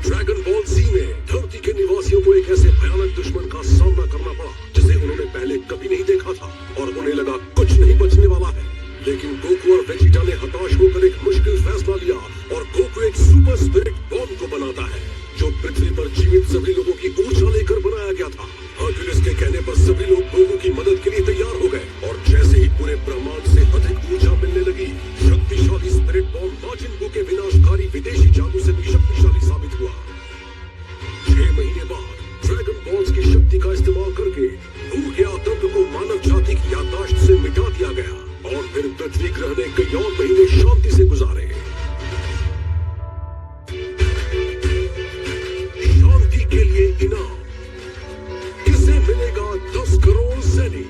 Dragon ball ज़ी में धरती के निवासियों को एक ऐसे भयानक दुश्मन का सामना करना पड़ा जिसे उन्होंने पहले कभी नहीं देखा था और उन्हें लगा कुछ नहीं बचने वाला है। लेकिन गोकू और वेजिटा ने हताश होकर एक मुश्किल फैसला लिया और गोकू एक सुपर स्पिरिट बॉम्ब को बनाता है जो पृथ्वी पर जीवित सभी लोगों की ऊर्जा लेकर बनाया गया था। हरक्यूलिस के कहने पर सभी लोग गोकू की मदद के लिए तैयार हो गए और जैसे ही पूरे ब्रह्मांड से अधिक ऊर्जा मिलने लगी, शक्तिशाली स्पिरिट बॉम्ब मार्जिन बू के विनाशकारी विदेशी जादू से भी शक्तिशाली साबित हुआ। 6 महीने बाद ड्रैगन बॉल्स की शक्ति का इस्तेमाल करके भू के आतंक को मानव जाति की याददाश्त से मिटा दिया गया और फिर पृथ्वी ग्रह ने कई और महीने शांति से गुजारे। शांति के लिए इनाम, किसे मिलेगा 10 करोड़ ज़ेनी।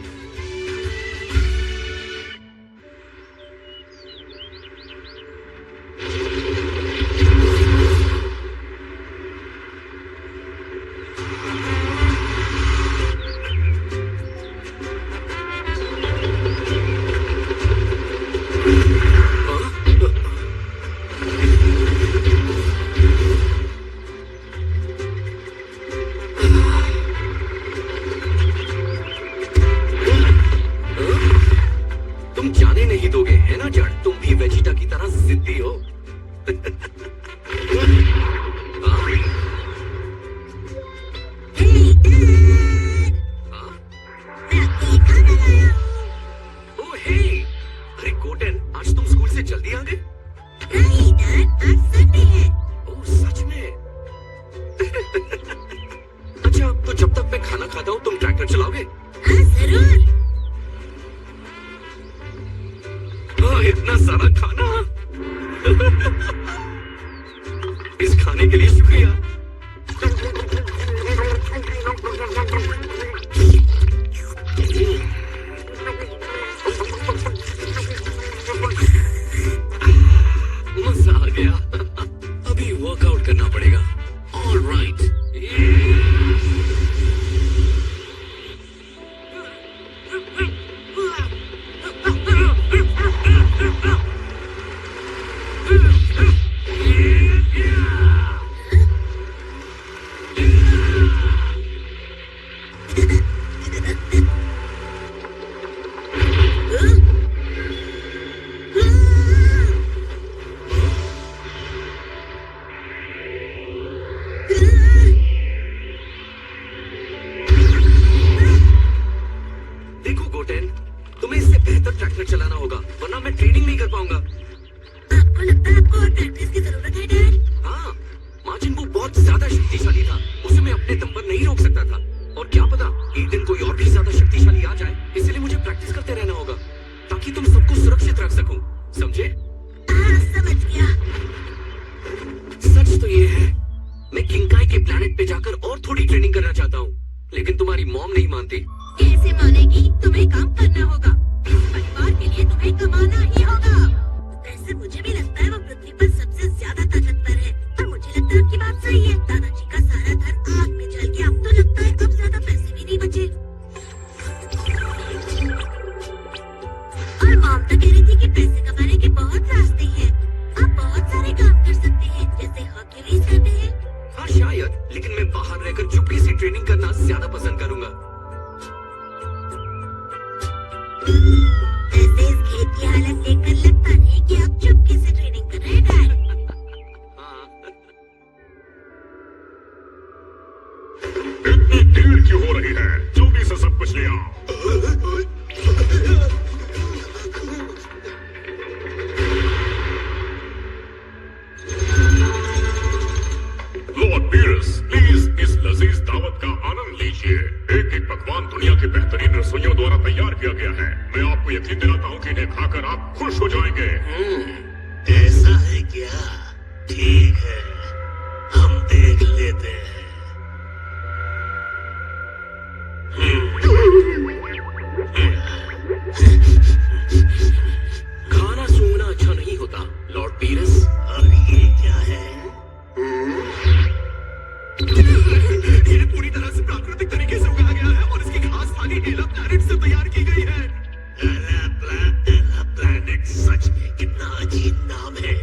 कितना अजीब नाम है।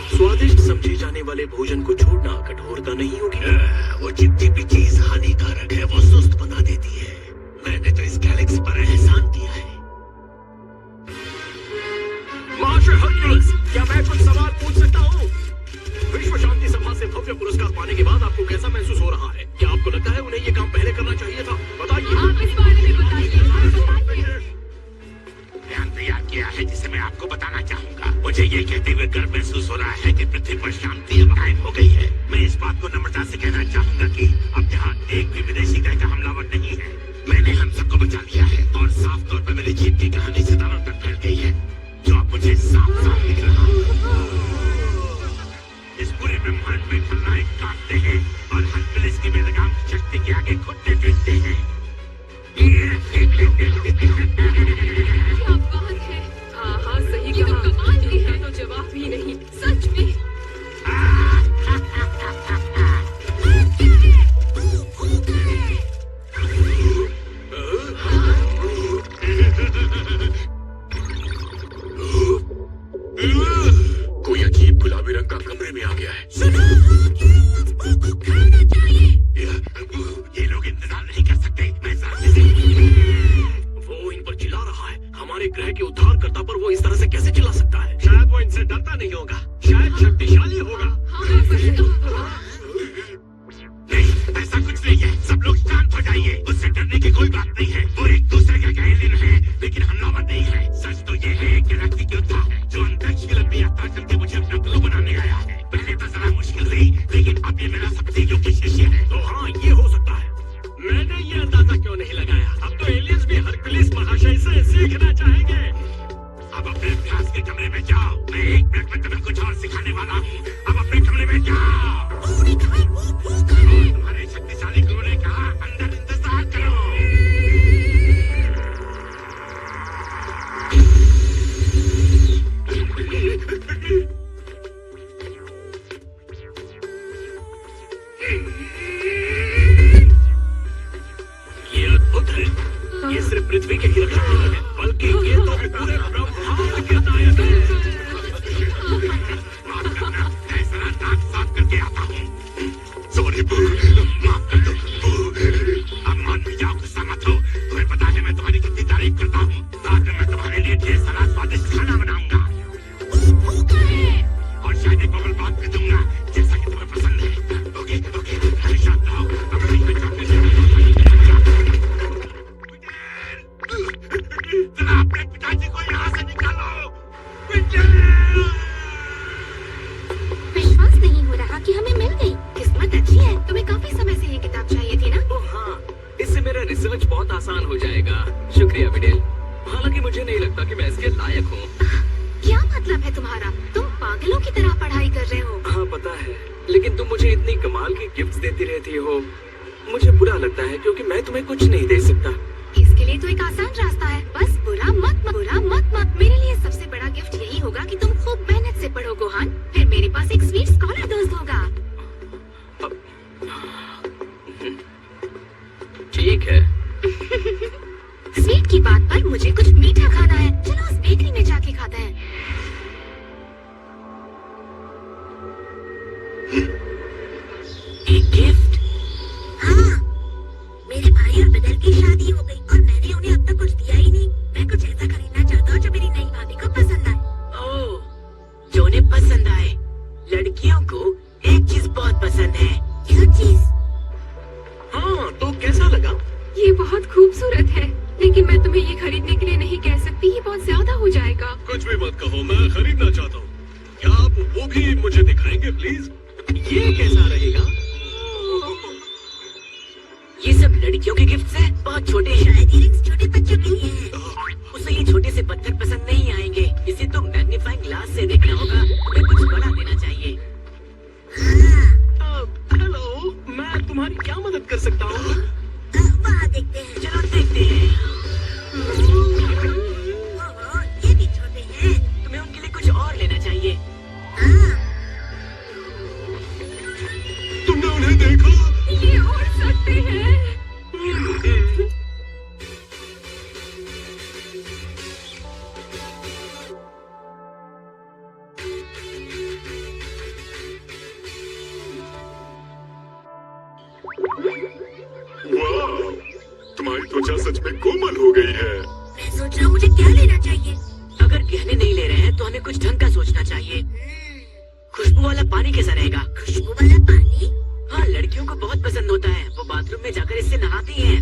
स्वादिष्ट समझे जाने वाले भोजन को छोड़ना कठोरता नहीं होगी। वो जितनी भी चीज हानिकारक है वो सुस्त बना देती है। मैंने तो इस गैलेक्सी पर एहसान किया है। मास्टर हर्क्यूलिस, क्या मैं कुछ सवाल पूछ सकता हूँ? विश्व शांति सभा से भव्य पुरस्कार पाने के बाद आपको कैसा महसूस हो रहा है? क्या आपको लगता है उन्हें ये काम पहले करना चाहिए था? बताइए। आप इस बारे में बताइए। बयान तैयार किया है जिसे मैं आपको बताना चाहूंगा। मुझे ये कहते हुए गर्व महसूस हो रहा है कि पृथ्वी पर शांति अब कायम हो गई है। मैं इस बात को नम्रता से कहना चाहूंगा कि अब यहाँ एक भी विदेशी ग्रह का हमलावर नहीं है। मैंने हम सबको बचा लिया है और साफ तौर पर मेरी जीत की कहानी सितारों तक फैल गई है, जो अब मुझे साफ साफ दिख रहा है। इस पूरे ब्रह्मांड में खलनायक काटते हैं और हरकुलिस की बेलगाम शक्ति के आगे घुटने टेकते हैं। क्या बात है। हाँ सही कहा। कमाल की है तो जवाब ही नहीं, सच में। कोई अजीब गुलाबी रंग का कमरे में आ गया है। खाना चाहिए। ये लोग इंतजार नहीं कर सकते। मैं वो इन पर चिल्ला रहा है। हमारे ग्रह के उद्धारकर्ता पर वो इस तरह से कैसे चिल्ला सकता है? शायद वो इनसे डरता नहीं होगा, शायद शक्तिशाली होगा। हाँ सही कहा। नहीं, ऐसा कुछ नहीं है। सब लोग शांत हो जाइए। उससे डरने की कोई बात नहीं है। वो एक दूसरे के एलियन है, लेकिन हमलावर नहीं है। सच तो ये है कि गैलेक्सी के योद्धा है, जो अंतरिक्ष की लंबी यात्रा करके मुझे अपना गुरु बनाने आया है। पहले तो जरा मुश्किल रही, लेकिन अब ये मेरा सबसे योग्य शिष्य है। तो हाँ, ये हो सकता है। मैंने ये अंदाजा क्यों नहीं लगाया? अब तो एलियंस भी हरकुलिस महाशय से सीखना चाहेंगे। अब अपने अभ्यास के कमरे में जाओ। मैं 1 मिनट में तुम्हें कुछ और सिखाने वाला हूँ। अब अपने कमरे में जाओ। तुम्हारे शक्तिशाली गुरु ने कहा, अंदर इंतजार करो। ये अद्भुत है। ये सिर्फ पृथ्वी के ही रक्षक नहीं है, बल्कि ये तो पूरे ब्रह्मांड के नायक है। माफ करना, मैं जरा दांत साफ करके आता हूँ। सॉरी बू, माफ कर दो बू। अब मान भी जाओ, गुस्सा मत हो। तुम्हें पता है मैं तुम्हारी कितनी तारीफ करता हूँ। रात में मैं तुम्हारे लिए ढेर सारा स्वादिष्ट खाना बनाऊंगा और शायद एक बबल बात भी दूंगा, जैसा कि तुम्हें पसंद है। ओके ओके, शांत रहो। अब नहीं मैं चौंकने से जरा अपने पिताजी को यहाँ से निकालो। विश्वास नहीं हो रहा कि हमें मिल गई। किस्मत अच्छी है। तुम्हें काफी समय से ये किताब चाहिए थी ना? ओह हाँ, इससे मेरा रिसर्च बहुत आसान हो जाएगा। शुक्रिया विडेल। हालांकि मुझे नहीं लगता कि मैं इसके लायक हूँ। क्या मतलब है तुम्हारा? तुम पागलों की तरह पढ़ाई कर रहे हो। हाँ पता है, लेकिन तुम मुझे इतनी कमाल की गिफ्ट्स देती रहती हो। मुझे बुरा लगता है क्योंकि मैं तुम्हें कुछ नहीं दे सकता। इसके लिए तो एक आसान रास्ता है। बस बुरा मत। मेरे लिए सबसे बड़ा गिफ्ट यही होगा कि तुम खूब मेहनत से पढ़ो गोहान। फिर मेरे पास एक स्वीट स्कॉलर दोस्त होगा। ठीक है। स्वीट की बात पर मुझे कुछ मीठा खाना है। चलो उस बेकरी में जाके खाते हैं। एक गिफ्ट? हाँ, मेरे भाई और बिडल की शादी हो गई और मैंने उन्हें अब तक कुछ दिया ही नहीं। मैं कुछ ऐसा खरीदना चाहता हूँ जो मेरी नई भाभी को पसंद आए। ओह, जो उन्हें पसंद आए। लड़कियों को एक चीज बहुत पसंद है। क्या चीज? हाँ, तो कैसा लगा? ये बहुत खूबसूरत है, लेकिन मैं तुम्हें ये खरीदने के लिए नहीं कह सकती। ये बहुत ज्यादा हो जाएगा। कुछ भी मत कहो, मैं खरीदना चाहता हूँ। क्या आप वो भी मुझे दिखाएंगे प्लीज? ये कैसा रहेगा? ये सब लड़कियों के गिफ्ट्स हैं, बहुत छोटे हैं। शायद ये रिंग्स छोटे बच्चों के लिए है। उसे ये छोटे से पत्थर पसंद नहीं आएंगे। इसे तो मैग्नीफाइंग ग्लास से देखना होगा। तुम्हें कुछ बड़ा देना चाहिए। हेलो, मैं तुम्हारी क्या मदद कर सकता हूँ? वहाँ देखते हैं। चलो देखते हैं। ये भी छोटे हैं। तुम्हें उनके लिए कुछ और लेना चाहिए। तुमने उन्हें देखा? ये उड़ सकते हैं। वाह, तुम्हारी त्वचा सच में कोमल हो गई है। मैं सोच रहा हूँ मुझे क्या लेना चाहिए। अगर गहने नहीं ले रहे हैं तो हमें कुछ ढंग का सोचना चाहिए। खुशबू वाला पानी कैसा रहेगा? खुशबू वाला पानी? हाँ, लड़कियों को बहुत पसंद होता है। वो बाथरूम में जाकर इससे नहाती हैं।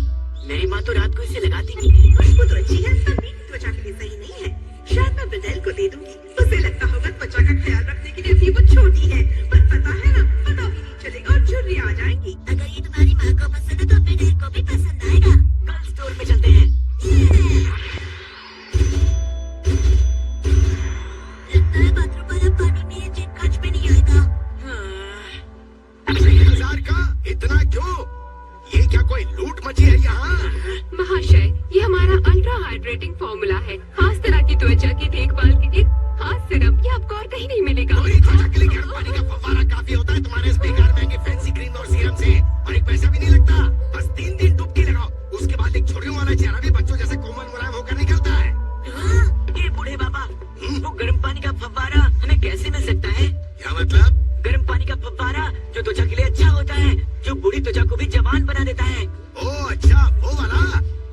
मेरी माँ तो रात को इसे लगाती भी है। खुशबू तो अच्छी है, पर मेरी त्वचा के लिए सही नहीं है। शायद मैं ब्रिडेल को दे दूंगी। उसे लगता होगा त्वचा का ख्याल रखने के लिए अभी वो छोटी है, पर पता है ना, पता भी नहीं चलेगा और झुर्रियां आ जाएंगी। अगर ये तुम्हारी माँ को पसंद है तो अपने दिल को भी पसंद आएगा। कल स्टोर में चलते हैं। लगता है बाथरूम वाला पानी मेरे जेब खर्च में नहीं आएगा। 1000 का इतना क्यों? ये क्या कोई लूट मची है यहाँ? महाशय, ये हमारा अल्ट्रा हाइड्रेटिंग फॉर्मूला है। खास तरह की त्वचा की देखभाल के लिए खास सिरप, ये आपको और कहीं नहीं मिलेगा। पूरी त्वचा के लिए गर्म पानी का फव्वारा काफी होता है तुम्हारे इस बेकार महंगे फैंसी क्रीम और सीरम से, और एक पैसा भी नहीं लगता। बस 3 दिन डुबकी लगाओ, उसके बाद एक छुरियों वाला चेहरा भी बच्चों जैसे कोमल मुलायम होकर निकलता है। ये बूढ़े बाबा, वो गर्म पानी का फव्वारा हमें कैसे मिल सकता है? क्या मतलब? गर्म पानी का फव्वारा जो त्वचा के लिए अच्छा होता है, जो बूढ़ी त्वचा को भी जवान बना देता है। ओ अच्छा, वो वाला।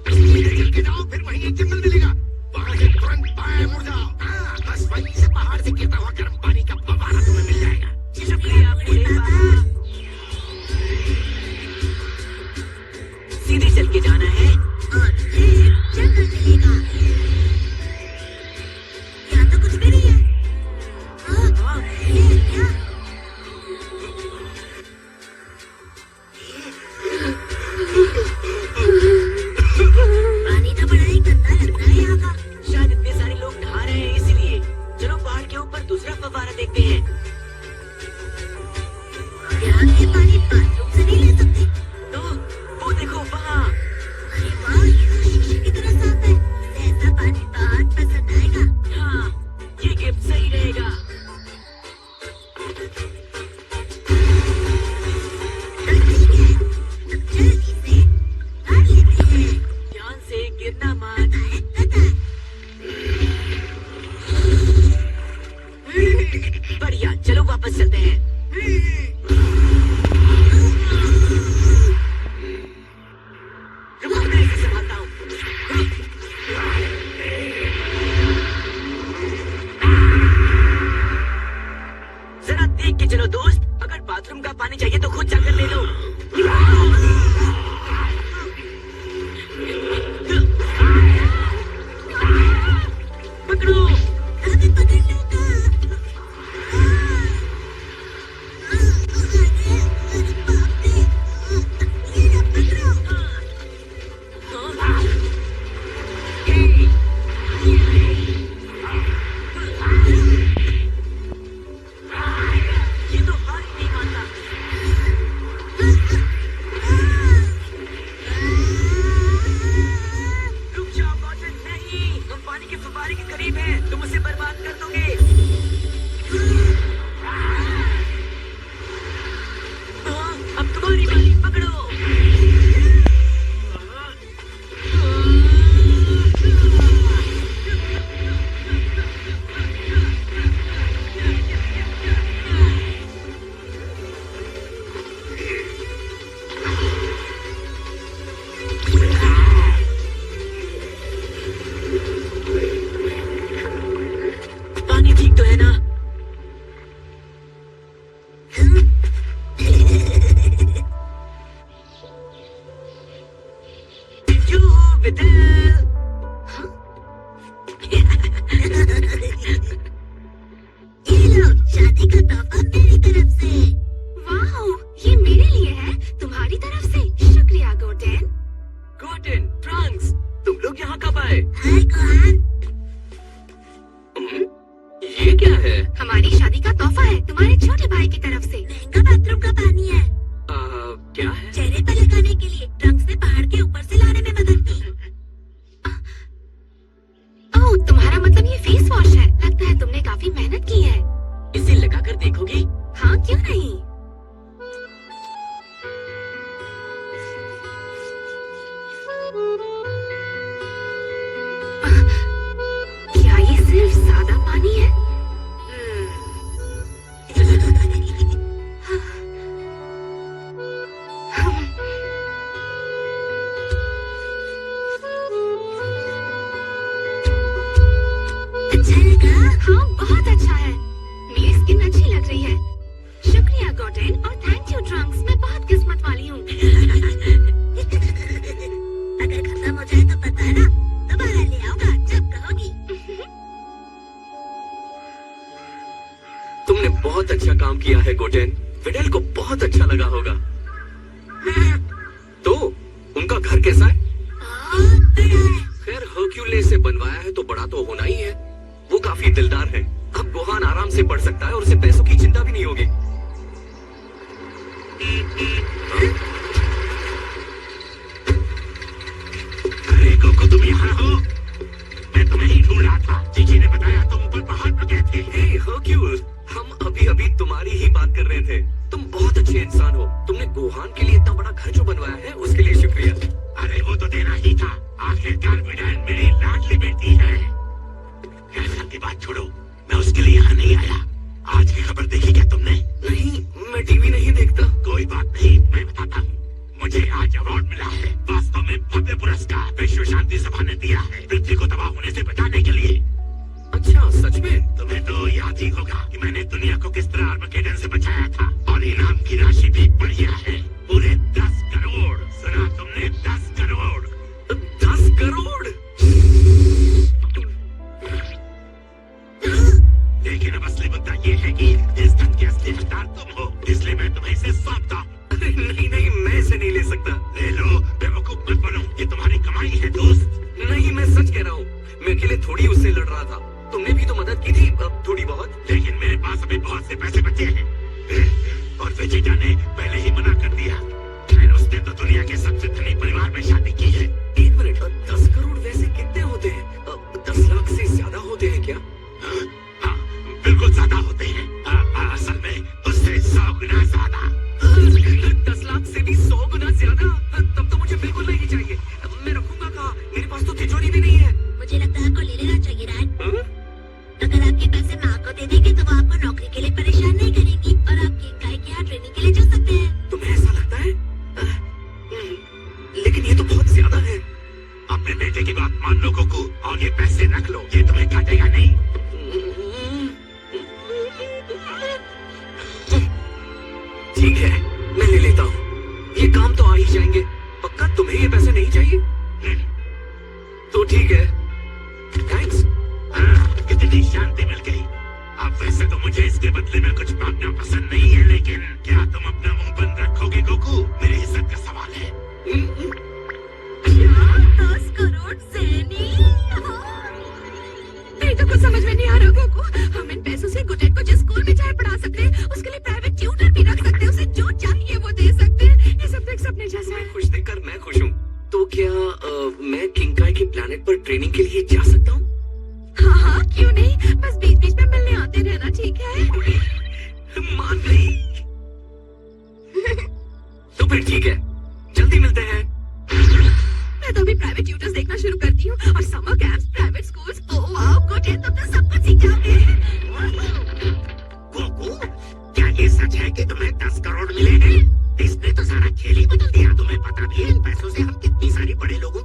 चल के जाओ, फिर वहीं एक जंगल मिलेगा, वहाँ से तुरंत बाएं मुड़ जाओ। हाँ, बस वहीं से पहाड़ से गिरता हुआ गर्म पानी का फव्वारा तुम्हें मिल जाएगा। शुक्रिया बूढ़े बाबा। सीधे चल के जाना है और फिर जंगल मिलेगा। यहाँ तो कुछ भी नहीं है। हाँ, ये क्या? पानी तो बड़ा ही गंदा लग रहा है यहाँ का। शायद इतने सारे लोग नहा रहे हैं इसलिए। चलो पहाड़ के ऊपर दूसरा फव्वारा देखते हैं। क्या ये पानी बाथरूम से नहीं ले सकते? तो वो देखो वहाँ। अरे वाह, ये तो शीशे की तरह साफ है। ऐसा पानी बहुत पसंद आएगा। हाँ, ये गिफ्ट सही रहेगा। तो ठीक है, अब जल्दी से भर लेते हैं। ध्यान से, गिरना मत। पता है। बढ़िया, चलो वापस चलते हैं। रुको, मैं इसे संभालता हूँ। जरा देख के चलो दोस्त, अगर बाथरूम का पानी चाहिए तो खुद जाकर ले लो। पकड़ो। हमें पकड़ लूंगा। अरे बाप रे, ये ना पकड़ो। ये तो हार ही नहीं मानता। रुक जाओ गॉर्डन, नहीं, हम पानी के फव्वारे के करीब हैं, तुम उसे बर्बाद कर दोगे। हाँ, अब तुम्हारी बारी, पकड़ो। पानी ठीक तो है ना? ये लो, शादी का तोहफा मेरी तरफ से। वाह, ये मेरे लिए है, तुम्हारी तरफ से। शुक्रिया गोटेन। गॉर्डन, ट्रंक्स, तुम लोग यहाँ कब आए? हाय गोहान, ये क्या है? हमारी शादी का तोहफा है, तुम्हारे छोटे भाई की तरफ से। महंगा बाथरूम का पानी है, क्या है? चेहरे पर लगाने के लिए। ट्रंक्स ने पहाड़ के ऊपर से लाने में मदद की। ओह, तुम्हारा मतलब ये फेस वॉश है। लगता है तुमने काफी मेहनत की है। इसे लगाकर देखोगी? हाँ, क्यों नहीं। क्या ये सिर्फ सादा पानी है? स्किन अच्छी लग रही है। शुक्रिया गॉर्डन और थैंक यू ट्रंक्स, मैं बहुत किस्मत वाली हूँ। अगर खत्म हो जाए तो बताना, दोबारा ले आऊंगा जब कहोगी। तुमने बहुत अच्छा काम किया है गोटेन, विडेल को बहुत अच्छा लगा होगा। तो उनका घर कैसा है? खैर हर्क्यूलिस से बनवाया है तो बड़ा तो होना ही है। वो काफी दिलदार है। अब गोहान आराम से पढ़ सकता है और उसे पैसों की चिंता भी नहीं होगी। अरे कोको, तुम यहाँ हो? मैं तुम्हें ही ढूंढ रहा था। जीजी ने बताया तुम ऊपर पहाड़ पर गए थे। हे हर्क्यूल, हम अभी तुम्हारी ही बात कर रहे थे। तुम बहुत अच्छे इंसान हो। तुमने गोहान के लिए इतना बड़ा घर जो बनवाया है उसके लिए शुक्रिया। अरे वो तो देना ही था। आखिरकार विडेल मेरी लाडली बेटी है। खैर की बात छोड़ो, मैं उसके लिए यहाँ नहीं आया। आज की खबर देखी क्या तुमने? नहीं, मैं टीवी नहीं देखता। कोई बात नहीं, मैं बताता हूँ। मुझे आज अवार्ड मिला है, वास्तव में भव्य पुरस्कार विश्व शांति सभा ने दिया है, पृथ्वी को तबाह होने से बचाने के लिए। अच्छा, सच में? तुम्हें तो याद ही होगा कि मैंने दुनिया को किस तरह आर्मगेडन से बचाया था, और इनाम की राशि भी बढ़िया है, पूरे 10 करोड़। सुना तुमने? 10 करोड़। 10 करोड़? लेकिन अब असली मुद्दा ये है कि इस धन के असली हकदार तुम हो, इसलिए मैं तुम्हें इसे सौंपता हूँ। नहीं, मैं इसे नहीं ले सकता। ले लो, बेवकूफ मत बनो, ये तुम्हारी कमाई है दोस्त। नहीं, मैं सच कह रहा हूँ। मैं अकेले थोड़ी उससे लड़ रहा था। तुमने भी तो मदद की थी, थोड़ी बहुत। लेकिन मेरे पास अभी बहुत से पैसे बचे हैं, और वेजिटा ने पहले ही मना कर दिया। खैर, उसने तो दुनिया के सबसे धनी परिवार में शादी की है। एक मिनट, 10 करोड़ वैसे कितने होते हैं? 10 लाख से ज्यादा होते हैं क्या? हाँ, बिल्कुल ज्यादा होते हैं। असल में उससे 100 गुना ज्यादा। 10 लाख से भी 100 गुना ज्यादा? तब तो मुझे बिल्कुल नहीं चाहिए। मैं रखूंगा कहाँ? मेरे पास तो तिजोरी भी नहीं है। मुझे लगता है आपको ले लेना चाहिए राज। अगर आपके पैसे माँ को दे देंगे तो वो आपको नौकरी के लिए परेशान नहीं करेंगी, और आप किंकाई के यहाँ ट्रेनिंग के लिए जा सकते हैं। तुम्हें ऐसा लगता है? लेकिन ये तो बहुत ज्यादा है। अपने बेटे की बात मान लो कोको, और ये पैसे रख लो, ये तुम्हें काटेगा नहीं। ठीक है, मैं ले लेता हूँ। ये काम तो आ ही जाएंगे। पक्का तुम्हें ये पैसे नहीं चाहिए? तो ठीक है, थैंक्स। कितनी शांति मिल गई। अब वैसे तो मुझे इसके बदले में कुछ मांगना पसंद नहीं है, लेकिन क्या तुम अपना मुंह बंद रखोगे कोको? मेरी इज्जत का सवाल है। 10 करोड़ ज़ेनी? नहीं तो कुछ समझ में नहीं आ रहा कोको। हम इन पैसों से गुटेन को जिस स्कूल में चाहे पढ़ा सकते हैं, उसके लिए प्राइवेट ट्यूटर भी रख सकते हैं, उसे जो चाहिए वो दे सकते हैं। ये सब तो एक सपने जैसा है। खुश देखकर मैं खुश हूँ। तो क्या मैं किंकाई के प्लैनेट पर ट्रेनिंग के लिए जा सकता हूँ? हाँ, क्यों नहीं। बस बीच बीच में मिलने आते रहना, ठीक है? मान गई। तो फिर ठीक है, जल्दी मिलते हैं। मैं तो अभी प्राइवेट ट्यूटर्स देखना शुरू करती हूँ, और summer camps, private schools. Oh wow गुटेन, तुम तो सब कुछ सीख जाओगे। कोको, क्या ये सच है कि तुम्हें 10 करोड़ मिले हैं? इसने तो सारा खेल ही बदल दिया। तुम्हें पता भी है इन पैसों से हम कितनी सारी बड़े लोगों